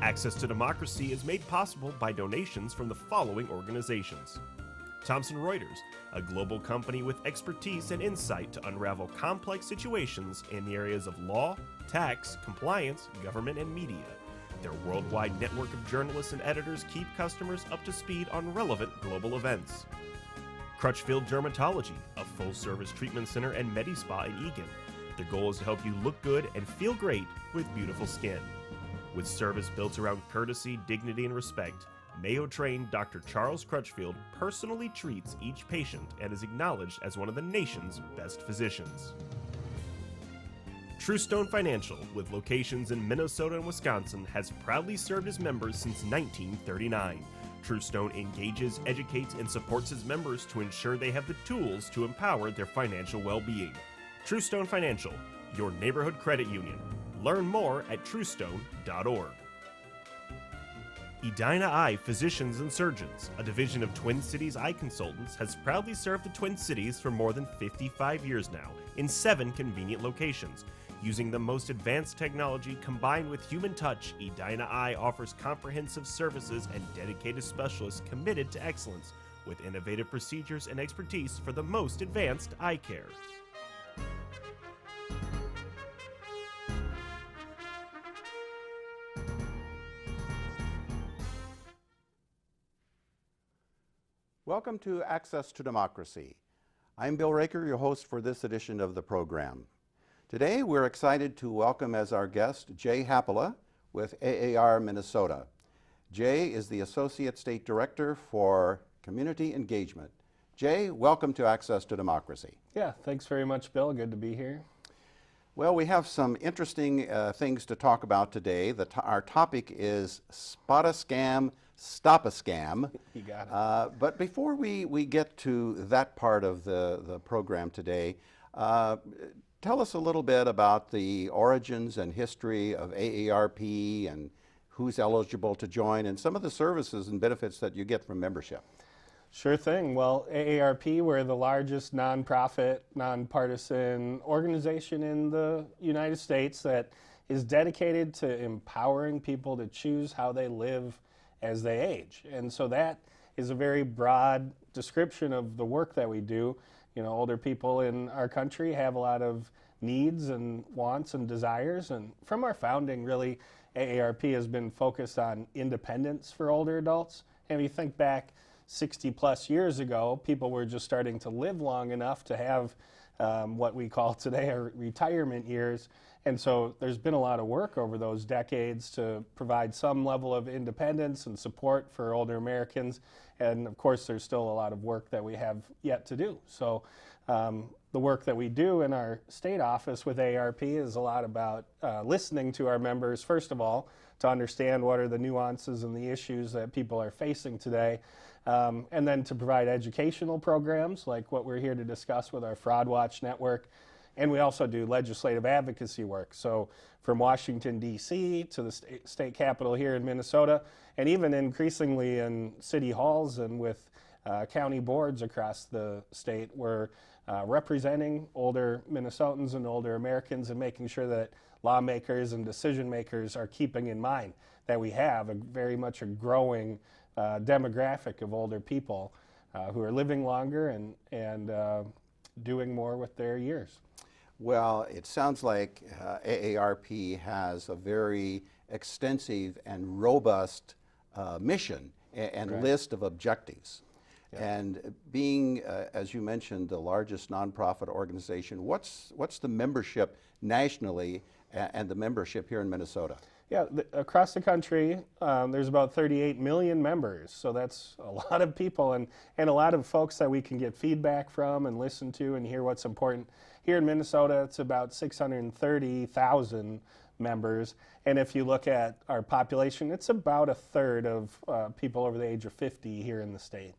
Access to Democracy is made possible by donations from the following organizations. Thomson Reuters, a global company with expertise and insight to unravel complex situations in the areas of law, tax, compliance, government, and media. Their worldwide network of journalists and editors keep customers up to speed on relevant global events. Crutchfield Dermatology, a full-service treatment center and medi-spa in Eagan. Their goal is to help you look good and feel great with beautiful skin. With service built around courtesy, dignity, and respect, Mayo-trained Dr. Charles Crutchfield personally treats each patient and is acknowledged as one of the nation's best physicians. Truestone Financial, with locations in Minnesota and Wisconsin, has proudly served its members since 1939. Truestone engages, educates, and supports its members to ensure they have the tools to empower their financial well-being. Truestone Financial, your neighborhood credit union. Learn more at truestone.org. Edina Eye Physicians and Surgeons, a division of Twin Cities Eye Consultants, has proudly served the Twin Cities for more than 55 years now in 7 convenient locations. Using the most advanced technology combined with human touch, Edina Eye offers comprehensive services and dedicated specialists committed to excellence with innovative procedures and expertise for the most advanced eye care. Welcome to Access to Democracy. I'm Bill Raker, your host for this edition of the program. Today we're excited to welcome as our guest Jay Haapala with AAR Minnesota. Jay is the Associate State Director for Community Engagement. Jay, welcome to Access to Democracy. Yeah, thanks very much, Bill. Good to be here. Well, we have some interesting things to talk about today. Our topic is Spot a Scam, Stop a Scam. You got it. But before we get to that part of the program today, tell us a little bit about the origins and history of AARP and who's eligible to join and some of the services and benefits that you get from membership. Sure thing. Well, AARP, we're the largest nonprofit, nonpartisan organization in the United States that is dedicated to empowering people to choose how they live as they age. And so that is a very broad description of the work that we do. You know, older people in our country have a lot of needs and wants and desires. And from our founding, really, AARP has been focused on independence for older adults. And if you think back 60 plus years ago, people were just starting to live long enough to have what we call today our retirement years. And so there's been a lot of work over those decades to provide some level of independence and support for older Americans. And of course, there's still a lot of work that we have yet to do. So the work that we do in our state office with AARP is a lot about listening to our members, first of all, to understand what are the nuances and the issues that people are facing today. And then to provide educational programs like what we're here to discuss with our Fraud Watch network. And we also do legislative advocacy work. So from Washington, D.C. to the state capitol here in Minnesota, and even increasingly in city halls and with county boards across the state, we're representing older Minnesotans and older Americans and making sure that lawmakers and decision makers are keeping in mind that we have very much a growing demographic of older people who are living longer and doing more with their years. Well, it sounds like AARP has a very extensive and robust mission and Right. list of objectives. Yeah. And being, as you mentioned, the largest nonprofit organization, what's the membership nationally and the membership here in Minnesota? Yeah, across the country, there's about 38 million members, so that's a lot of people and a lot of folks that we can get feedback from and listen to and hear what's important. Here in Minnesota, it's about 630,000 members, and if you look at our population, it's about a third of people over the age of 50 here in the state.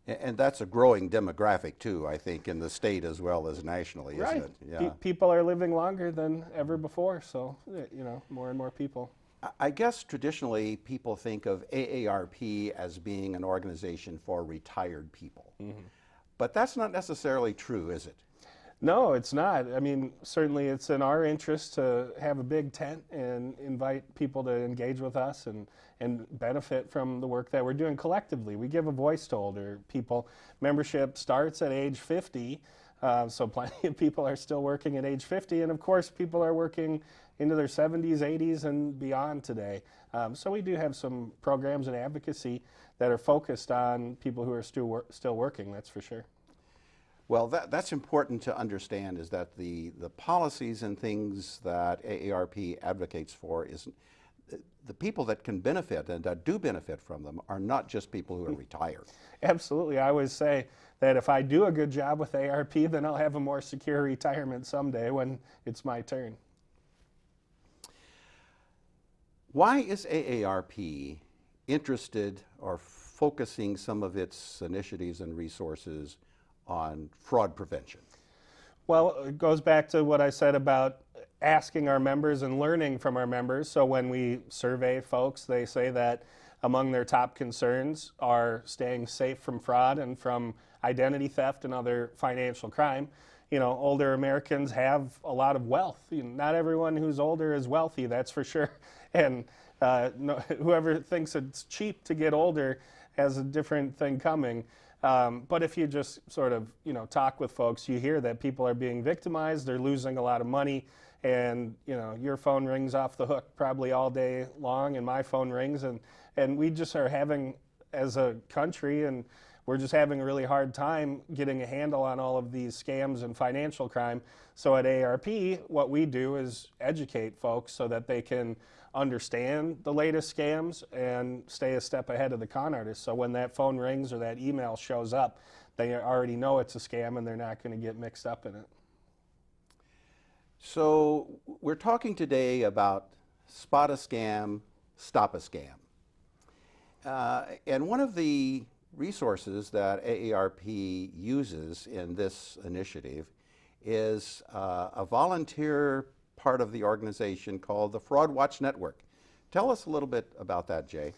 And that's a growing demographic too, I think, in the state as well as nationally, isn't Right. it? Yeah. People are living longer than ever before, so you know, more and more people. I guess traditionally people think of AARP as being an organization for retired people. Mm-hmm. But that's not necessarily true, is it? No, it's not. I mean, certainly it's in our interest to have a big tent and invite people to engage with us and benefit from the work that we're doing collectively. We give a voice to older people. Membership starts at age 50, so plenty of people are still working at age 50, and of course people are working into their 70s, 80s, and beyond today. So we do have some programs and advocacy that are focused on people who are still working, that's for sure. Well, that's important to understand, is that the policies and things that AARP advocates for is the people that can benefit and that do benefit from them are not just people who are retired. Absolutely. I always say that if I do a good job with AARP, then I'll have a more secure retirement someday when it's my turn. Why is AARP interested or focusing some of its initiatives and resources on fraud prevention? Well, it goes back to what I said about asking our members and learning from our members. So when we survey folks, they say that among their top concerns are staying safe from fraud and from identity theft and other financial crime. You know, older Americans have a lot of wealth. Not everyone who's older is wealthy, that's for sure. And whoever thinks it's cheap to get older has a different thing coming. But if you just sort of, talk with folks, you hear that people are being victimized, they're losing a lot of money, and, your phone rings off the hook probably all day long, and my phone rings, and we just are having, as a country, and we're just having a really hard time getting a handle on all of these scams and financial crime. So at AARP, what we do is educate folks so that they can understand the latest scams and stay a step ahead of the con artists. So when that phone rings or that email shows up, they already know it's a scam and they're not going to get mixed up in it. So we're talking today about spot a scam, stop a scam. And one of the resources that AARP uses in this initiative is a volunteer part of the organization called the Fraud Watch Network. Tell us a little bit about that, Jay.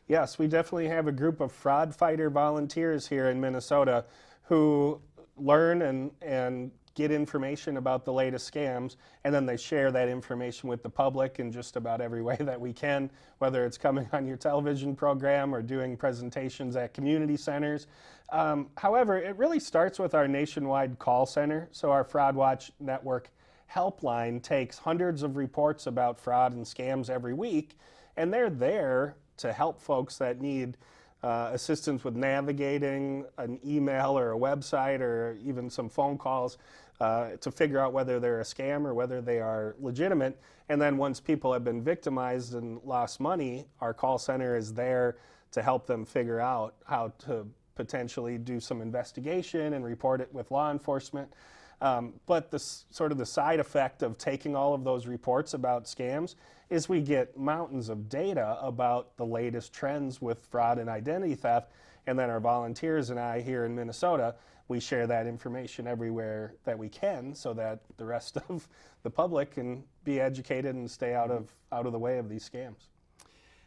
Yes, we definitely have a group of fraud fighter volunteers here in Minnesota who learn and get information about the latest scams, and then they share that information with the public in just about every way that we can, whether it's coming on your television program or doing presentations at community centers. However, it really starts with our nationwide call center. So our Fraud Watch Network Helpline takes hundreds of reports about fraud and scams every week, and they're there to help folks that need assistance with navigating an email or a website or even some phone calls to figure out whether they're a scam or whether they are legitimate. And then once people have been victimized and lost money, our call center is there to help them figure out how to potentially do some investigation and report it with law enforcement. But the sort of the side effect of taking all of those reports about scams is we get mountains of data about the latest trends with fraud and identity theft, and then our volunteers and I here in Minnesota, we share that information everywhere that we can so that the rest of the public can be educated and stay out of the way of these scams.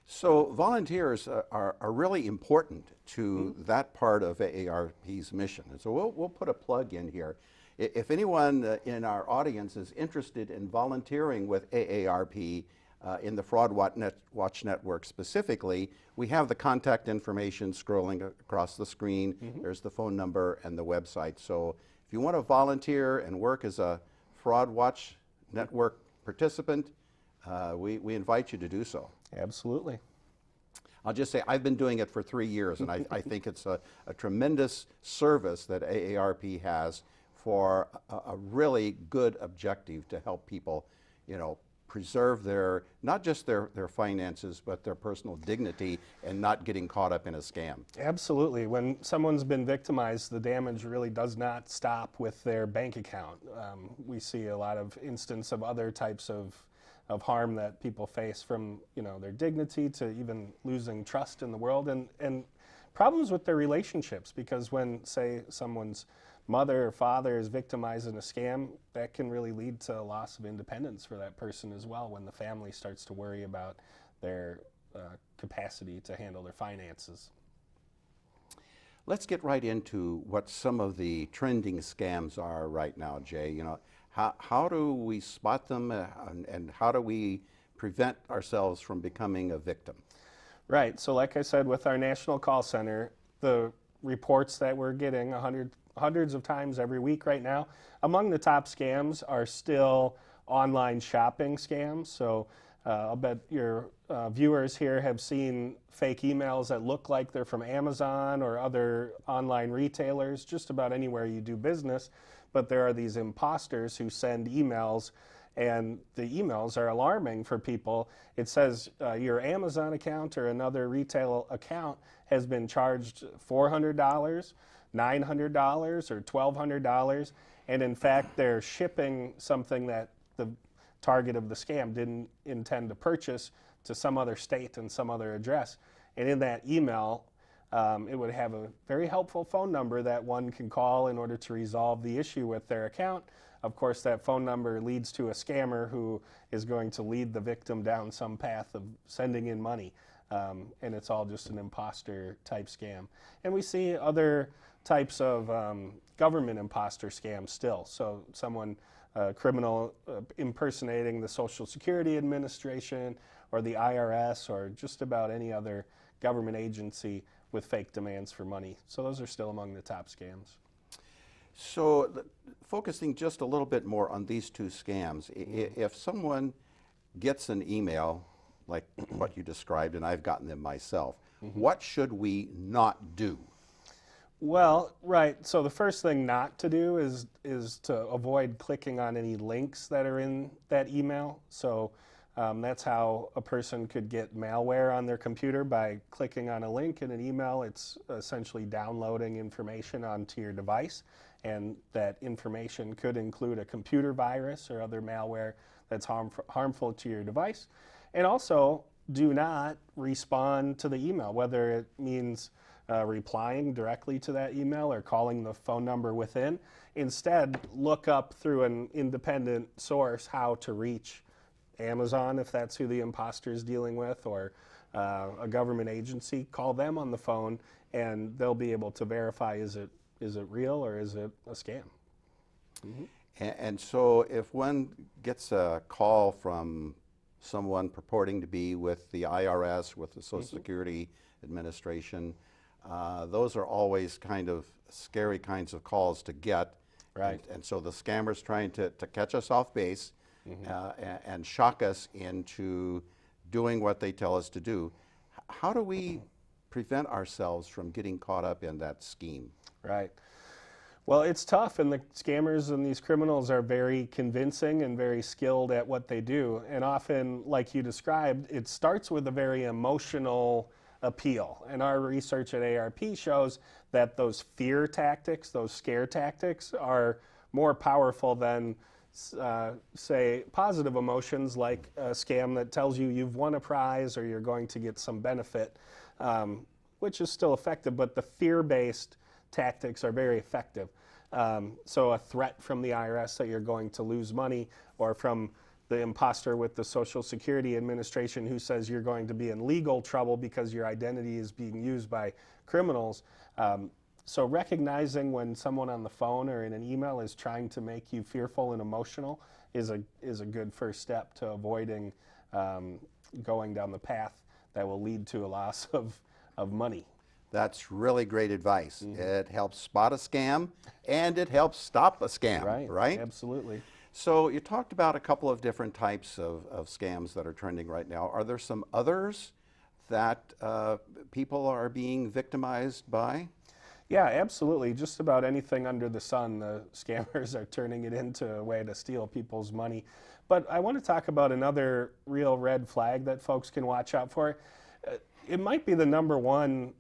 So volunteers are really important to that part of AARP's mission. And so we'll put a plug in here. If anyone in our audience is interested in volunteering with AARP in the Fraud Watch Network specifically, we have the contact information scrolling across the screen. There's the phone number and the website. So if you want to volunteer and work as a Fraud Watch Network participant, we invite you to do so. Absolutely. I'll just say I've been doing it for 3 years, and I think it's a tremendous service that AARP has for a really good objective to help people, preserve their, not just their finances, but their personal dignity and not getting caught up in a scam. Absolutely. When someone's been victimized, the damage really does not stop with their bank account. We see a lot of instances of other types of harm that people face, from their dignity to even losing trust in the world, and problems with their relationships, because when, say, someone's mother or father is victimized in a scam, that can really lead to a loss of independence for that person as well, when the family starts to worry about their capacity to handle their finances. Let's get right into what some of the trending scams are right now, Jay. You know, how do we spot them and how do we prevent ourselves from becoming a victim? Right. So like I said, with our national call center, the reports that we're getting hundreds of times every week right now, among the top scams are still online shopping scams. So I'll bet your viewers here have seen fake emails that look like they're from Amazon or other online retailers, just about anywhere you do business. But there are these imposters who send emails, and the emails are alarming for people. It says your Amazon account or another retail account has been charged $400, $900, or $1,200, and in fact they're shipping something that the target of the scam didn't intend to purchase to some other state and some other address. And in that email, it would have a very helpful phone number that one can call in order to resolve the issue with their account. Of course, that phone number leads to a scammer who is going to lead the victim down some path of sending in money. And it's all just an imposter type scam. And we see other types of government imposter scams still. So someone, criminal impersonating the Social Security Administration or the IRS or just about any other government agency with fake demands for money. So those are still among the top scams. So focusing just a little bit more on these two scams, if someone gets an email like what you described, and I've gotten them myself, what should we not do? Well, right. So the first thing not to do is to avoid clicking on any links that are in that email. So that's how a person could get malware on their computer, by clicking on a link in an email. It's essentially downloading information onto your device, and that information could include a computer virus or other malware that's harmful to your device. And also, do not respond to the email, whether it means replying directly to that email or calling the phone number within. Instead, look up through an independent source how to reach Amazon, if that's who the imposter is dealing with, or a government agency. Call them on the phone, and they'll be able to verify, is it real or is it a scam? And so if one gets a call from someone purporting to be with the IRS, with the Social Security Administration, those are always kind of scary kinds of calls to get. Right. And so the scammer's trying to catch us off base and shock us into doing what they tell us to do. How do we prevent ourselves from getting caught up in that scheme? Right. Well, it's tough, and the scammers and these criminals are very convincing and very skilled at what they do. And often, like you described, it starts with a very emotional appeal. And our research at ARP shows that those fear tactics, those scare tactics, are more powerful than, say, positive emotions like a scam that tells you you've won a prize or you're going to get some benefit, which is still effective, but the fear-based tactics are very effective. So a threat from the IRS that you're going to lose money, or from the imposter with the Social Security Administration who says you're going to be in legal trouble because your identity is being used by criminals. So recognizing when someone on the phone or in an email is trying to make you fearful and emotional is a good first step to avoiding going down the path that will lead to a loss of money. That's really great advice. It helps spot a scam, and it helps stop a scam, right? Absolutely. So you talked about a couple of different types of scams that are trending right now. Are there some others that people are being victimized by? Yeah, absolutely. Just about anything under the sun, the scammers are turning it into a way to steal people's money. But I want to talk about another real red flag that folks can watch out for. It might be the number one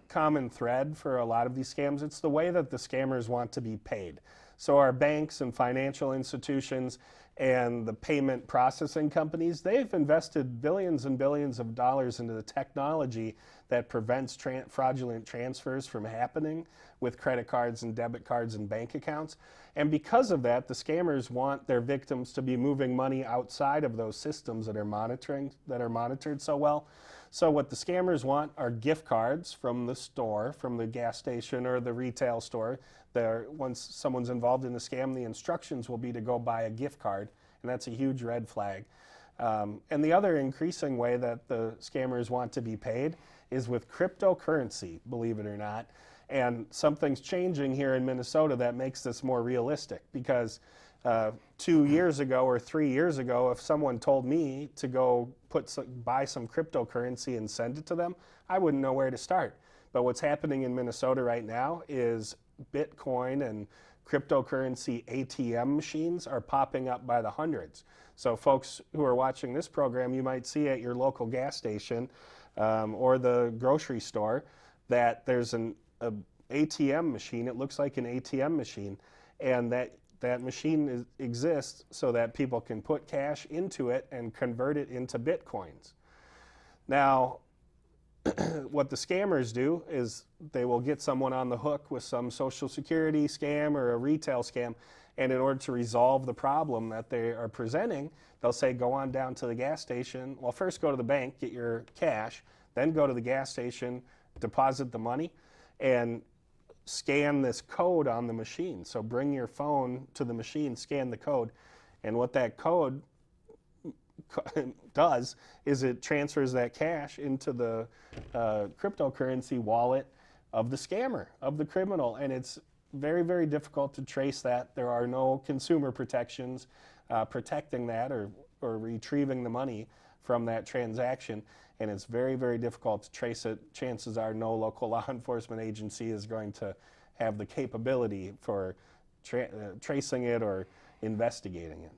common thread for a lot of these scams. It's the way that the scammers want to be paid. So our banks and financial institutions and the payment processing companies, they've invested billions and billions of dollars into the technology that prevents fraudulent transfers from happening with credit cards and debit cards and bank accounts. And because of that, the scammers want their victims to be moving money outside of those systems that are monitored so well. So what the scammers want are gift cards from the store, from the gas station or the retail store. Once someone's involved in the scam, the instructions will be to go buy a gift card, and that's a huge red flag. And the other increasing way that the scammers want to be paid is with cryptocurrency, believe it or not. And something's changing here in Minnesota that makes this more realistic, because 2 years ago or 3 years ago, if someone told me to go buy some cryptocurrency and send it to them, I wouldn't know where to start. But what's happening in Minnesota right now is Bitcoin and cryptocurrency ATM machines are popping up by the hundreds. So folks who are watching this program, you might see at your local gas station or the grocery store that there's an ATM machine. It looks like an ATM machine, and that machine exists so that people can put cash into it and convert it into Bitcoins. Now, what the scammers do is they will get someone on the hook with some Social Security scam or a retail scam, and in order to resolve the problem that they are presenting, they'll say, go on down to the gas station. Well, first go to the bank, get your cash, then go to the gas station, deposit the money, and scan this code on the machine. So bring your phone to the machine, scan the code, and what that code does is it transfers that cash into the cryptocurrency wallet of the scammer, of the criminal, and it's very, very difficult to trace that. There are no consumer protections protecting that or retrieving the money from that transaction, and it's very, very difficult to trace it. Chances are no local law enforcement agency is going to have the capability for tracing it or investigating it.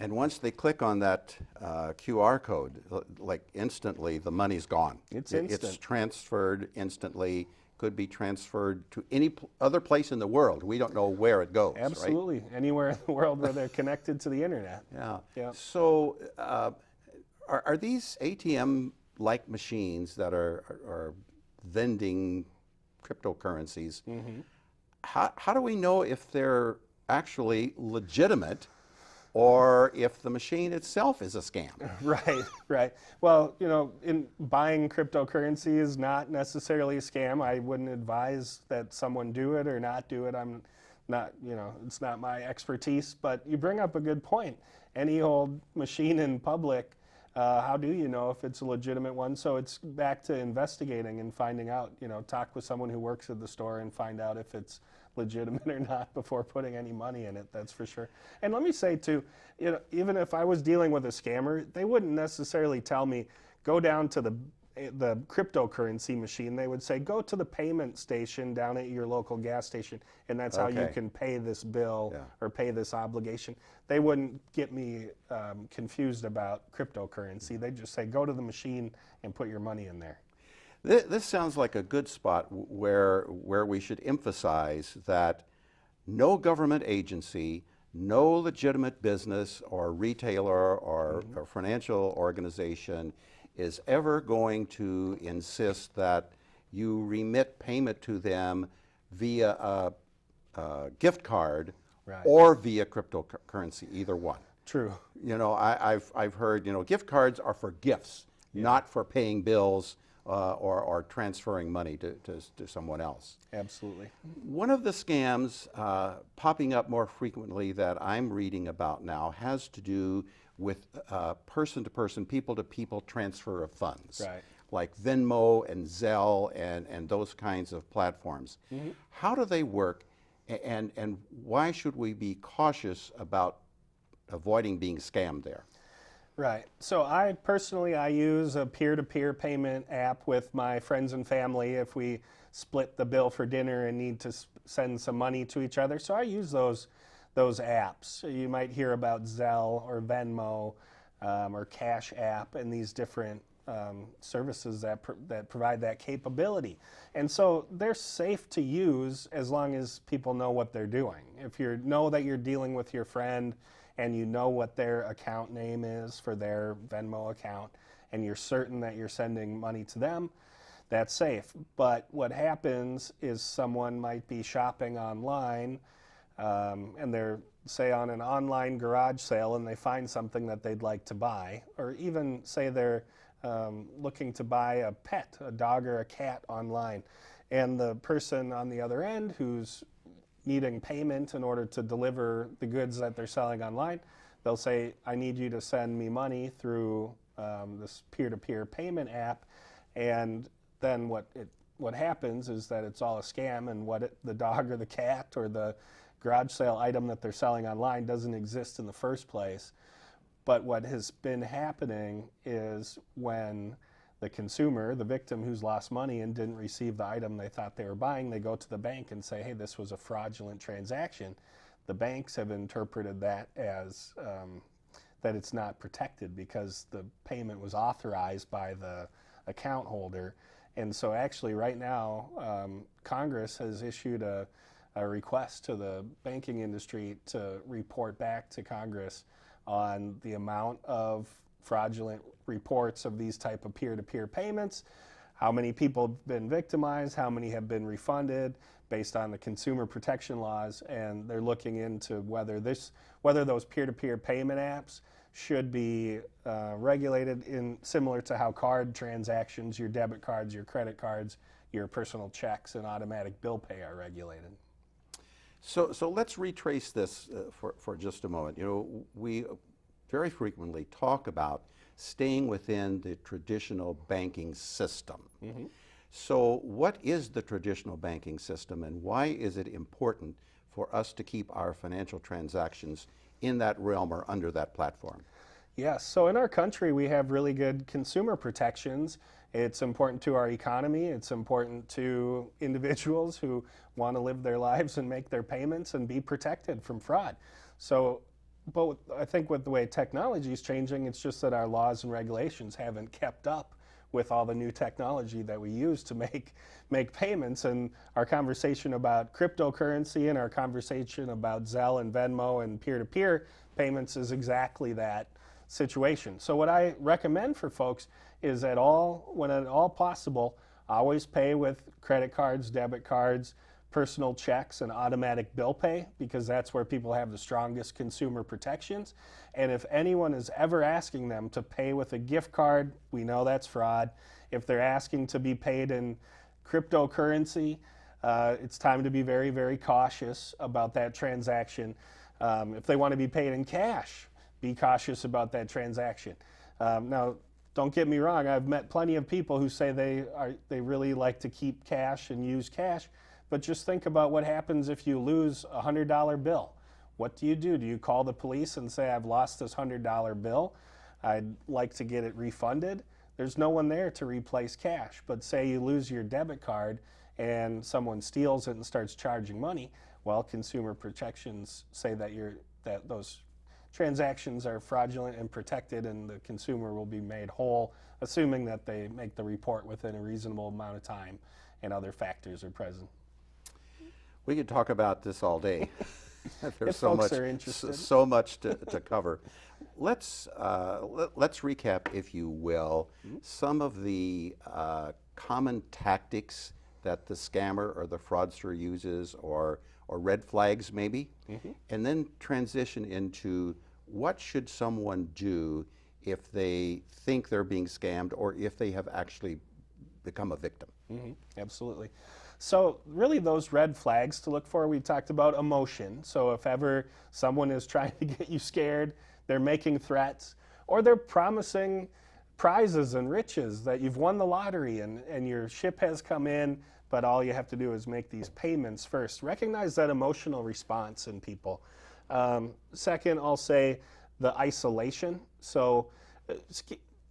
And once they click on that QR code, like instantly the money's gone. It's instant. It's transferred instantly, could be transferred to any other place in the world. We don't know where it goes. Absolutely. Right? Anywhere in the world where they're connected to the internet. Yeah. So are these ATM-like machines that are vending cryptocurrencies, how do we know if they're actually legitimate or if the machine itself is a scam? Right. Well, in buying cryptocurrency is not necessarily a scam. I wouldn't advise that someone do it or not do it. I'm not, it's not my expertise, but you bring up a good point. Any old machine in public, how do you know if it's a legitimate one? So it's back to investigating and finding out, talk with someone who works at the store and find out if it's legitimate or not before putting any money in it, that's for sure. And let me say too, even if I was dealing with a scammer, they wouldn't necessarily tell me, go down to the cryptocurrency machine. They would say, go to the payment station down at your local gas station, and that's how you can pay this bill or pay this obligation. They wouldn't get me confused about cryptocurrency. They'd just say, go to the machine and put your money in there. This sounds like a good spot where we should emphasize that no government agency, no legitimate business or retailer or financial organization is ever going to insist that you remit payment to them via a gift card or via cryptocurrency, either one. True. I've heard, gift cards are for gifts, not for paying bills or transferring money to someone else. Absolutely. One of the scams popping up more frequently that I'm reading about now has to do with person-to-person, people-to-people transfer of funds, like Venmo and Zelle and those kinds of platforms. How do they work, and why should we be cautious about avoiding being scammed there? Right. So I personally use a peer-to-peer payment app with my friends and family if we split the bill for dinner and need to send some money to each other. So I use those apps. You might hear about Zelle or Venmo or Cash App and these different services that provide that capability. And so they're safe to use as long as people know what they're doing. If you know that you're dealing with your friend and you know what their account name is for their Venmo account, and you're certain that you're sending money to them, that's safe. But what happens is someone might be shopping online, and they're, say, on an online garage sale, and they find something that they'd like to buy, or even say they're looking to buy a pet, a dog or a cat online. And the person on the other end who's needing payment in order to deliver the goods that they're selling online, they'll say, I need you to send me money through this peer-to-peer payment app. And then what happens is that it's all a scam, and the dog or the cat or the garage sale item that they're selling online doesn't exist in the first place. But what has been happening is when the consumer, the victim who's lost money and didn't receive the item they thought they were buying, they go to the bank and say, hey, this was a fraudulent transaction. The banks have interpreted that as that it's not protected because the payment was authorized by the account holder. And so actually right now, Congress has issued a request to the banking industry to report back to Congress on the amount of fraudulent reports of these type of peer-to-peer payments, how many people have been victimized, how many have been refunded based on the consumer protection laws, and they're looking into whether those peer-to-peer payment apps should be regulated in similar to how card transactions, your debit cards, your credit cards, your personal checks, and automatic bill pay are regulated. So let's retrace this for just a moment. You know, we very frequently talk about staying within the traditional banking system. Mm-hmm. So what is the traditional banking system, and why is it important for us to keep our financial transactions in that realm or under that platform? Yes, so in our country we have really good consumer protections. It's important to our economy, it's important to individuals who want to live their lives and make their payments and be protected from fraud. So, but I think with the way technology is changing, it's just that our laws and regulations haven't kept up with all the new technology that we use to make payments. And our conversation about cryptocurrency and our conversation about Zelle and Venmo and peer-to-peer payments is exactly that situation. So what I recommend for folks is when at all possible, always pay with credit cards, debit cards, personal checks, and automatic bill pay, because that's where people have the strongest consumer protections. And if anyone is ever asking them to pay with a gift card, we know that's fraud. If they're asking to be paid in cryptocurrency, it's time to be very, very cautious about that transaction. If they want to be paid in cash, be cautious about that transaction. Now, don't get me wrong, I've met plenty of people who say they really like to keep cash and use cash, but just think about what happens if you lose a $100 bill. What do? Do you call the police and say, I've lost this $100 bill, I'd like to get it refunded? There's no one there to replace cash. But say you lose your debit card and someone steals it and starts charging money, well, consumer protections say that those transactions are fraudulent and protected, and the consumer will be made whole, assuming that they make the report within a reasonable amount of time and other factors are present. We could talk about this all day. There's if so folks much, are interested. so much to cover. Let's recap, if you will, some of the common tactics that the scammer or the fraudster uses, or red flags maybe, and then transition into what should someone do if they think they're being scammed or if they have actually become a victim. Absolutely. So really those red flags to look for, we talked about emotion. So if ever someone is trying to get you scared, they're making threats, or they're promising prizes and riches, that you've won the lottery and your ship has come in, but all you have to do is make these payments first. Recognize that emotional response in people. Second, I'll say the isolation. So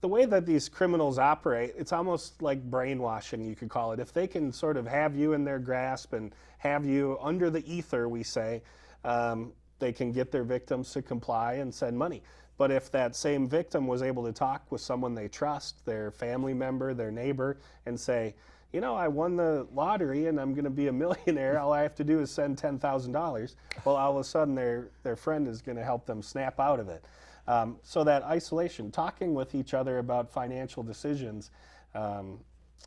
the way that these criminals operate, it's almost like brainwashing, you could call it. If they can sort of have you in their grasp and have you under the ether, we say, they can get their victims to comply and send money. But if that same victim was able to talk with someone they trust, their family member, their neighbor, and say, you know, I won the lottery and I'm going to be a millionaire, all I have to do is send $10,000, well, all of a sudden their friend is going to help them snap out of it. So that isolation, talking with each other about financial decisions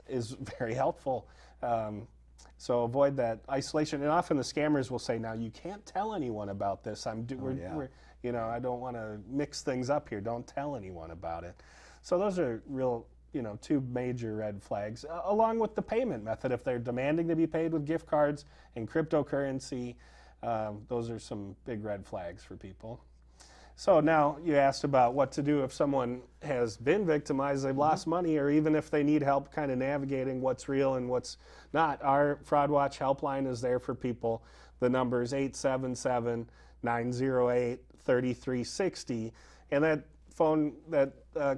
is very helpful. So avoid that isolation. And often the scammers will say, now you can't tell anyone about this. I don't want to mix things up here. Don't tell anyone about it. So those are real two major red flags, along with the payment method. If they're demanding to be paid with gift cards and cryptocurrency, those are some big red flags for people. So now you asked about what to do if someone has been victimized, they've lost money, or even if they need help kind of navigating what's real and what's not. Our Fraud Watch helpline is there for people. The number is 877-908-3360. And that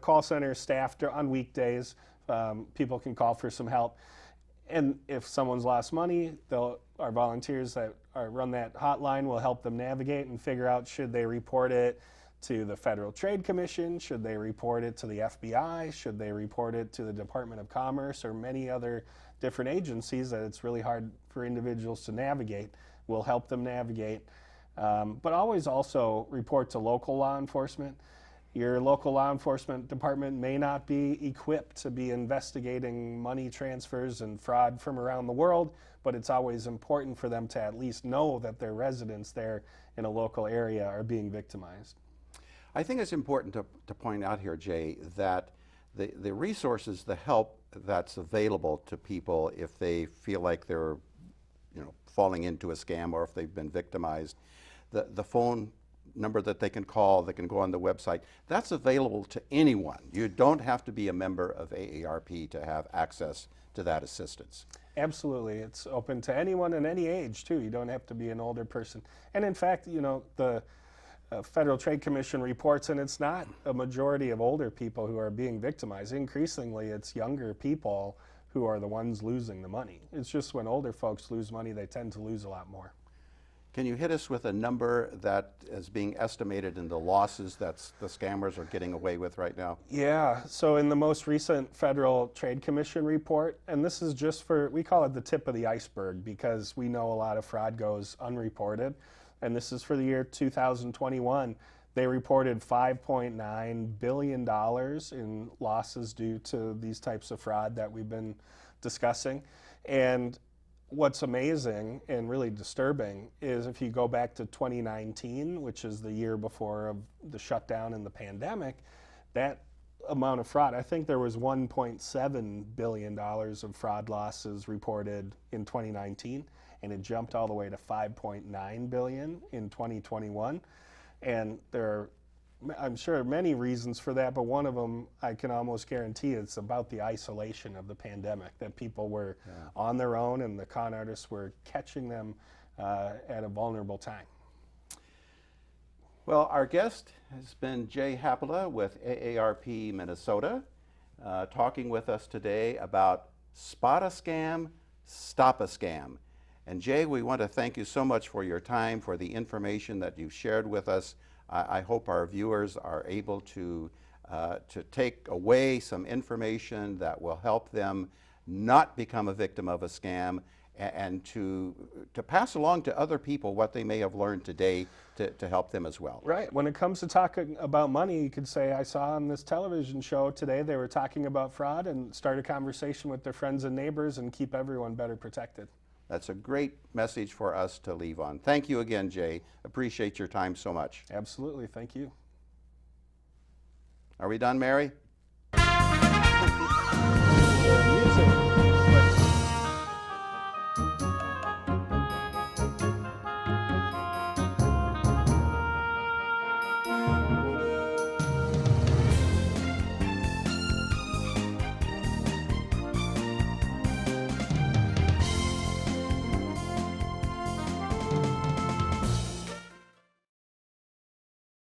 call center is staffed on weekdays. People can call for some help. And if someone's lost money, our volunteers that run that hotline will help them navigate and figure out, should they report it to the Federal Trade Commission, should they report it to the FBI, should they report it to the Department of Commerce, or many other different agencies that it's really hard for individuals to navigate. We'll help them navigate. But always also report to local law enforcement. Your local law enforcement department may not be equipped to be investigating money transfers and fraud from around the world, but it's always important for them to at least know that their residents there in a local area are being victimized. I think it's important to point out here, Jay, that the resources, the help that's available to people if they feel like they're falling into a scam, or if they've been victimized, the phone number that they can call, they can go on the website, that's available to anyone. You don't have to be a member of AARP to have access to that assistance. Absolutely. It's open to anyone in any age, too. You don't have to be an older person. And in fact, the Federal Trade Commission reports, and it's not a majority of older people who are being victimized. Increasingly, it's younger people who are the ones losing the money. It's just when older folks lose money, they tend to lose a lot more. Can you hit us with a number that is being estimated in the losses that the scammers are getting away with right now? Yeah, so in the most recent Federal Trade Commission report, and this is just we call it the tip of the iceberg because we know a lot of fraud goes unreported, and this is for the year 2021. They reported $5.9 billion in losses due to these types of fraud that we've been discussing. And what's amazing and really disturbing is if you go back to 2019, which is the year before the shutdown and the pandemic, that amount of fraud, I think there was $1.7 billion of fraud losses reported in 2019, and it jumped all the way to $5.9 billion in 2021. And there are, I'm sure, many reasons for that, but one of them I can almost guarantee it's about the isolation of the pandemic, that people were on their own and the con artists were catching them at a vulnerable time. Well, our guest has been Jay Haapala with AARP Minnesota, talking with us today about Spot a Scam, Stop a Scam. And Jay, we want to thank you so much for your time, for the information that you've shared with us. I hope our viewers are able to take away some information that will help them not become a victim of a scam, and to pass along to other people what they may have learned today to help them as well. Right. When it comes to talking about money, you could say, I saw on this television show today they were talking about fraud, and start a conversation with their friends and neighbors and keep everyone better protected. That's a great message for us to leave on. Thank you again, Jay. Appreciate your time so much. Absolutely. Thank you. Are we done, Mary? Music.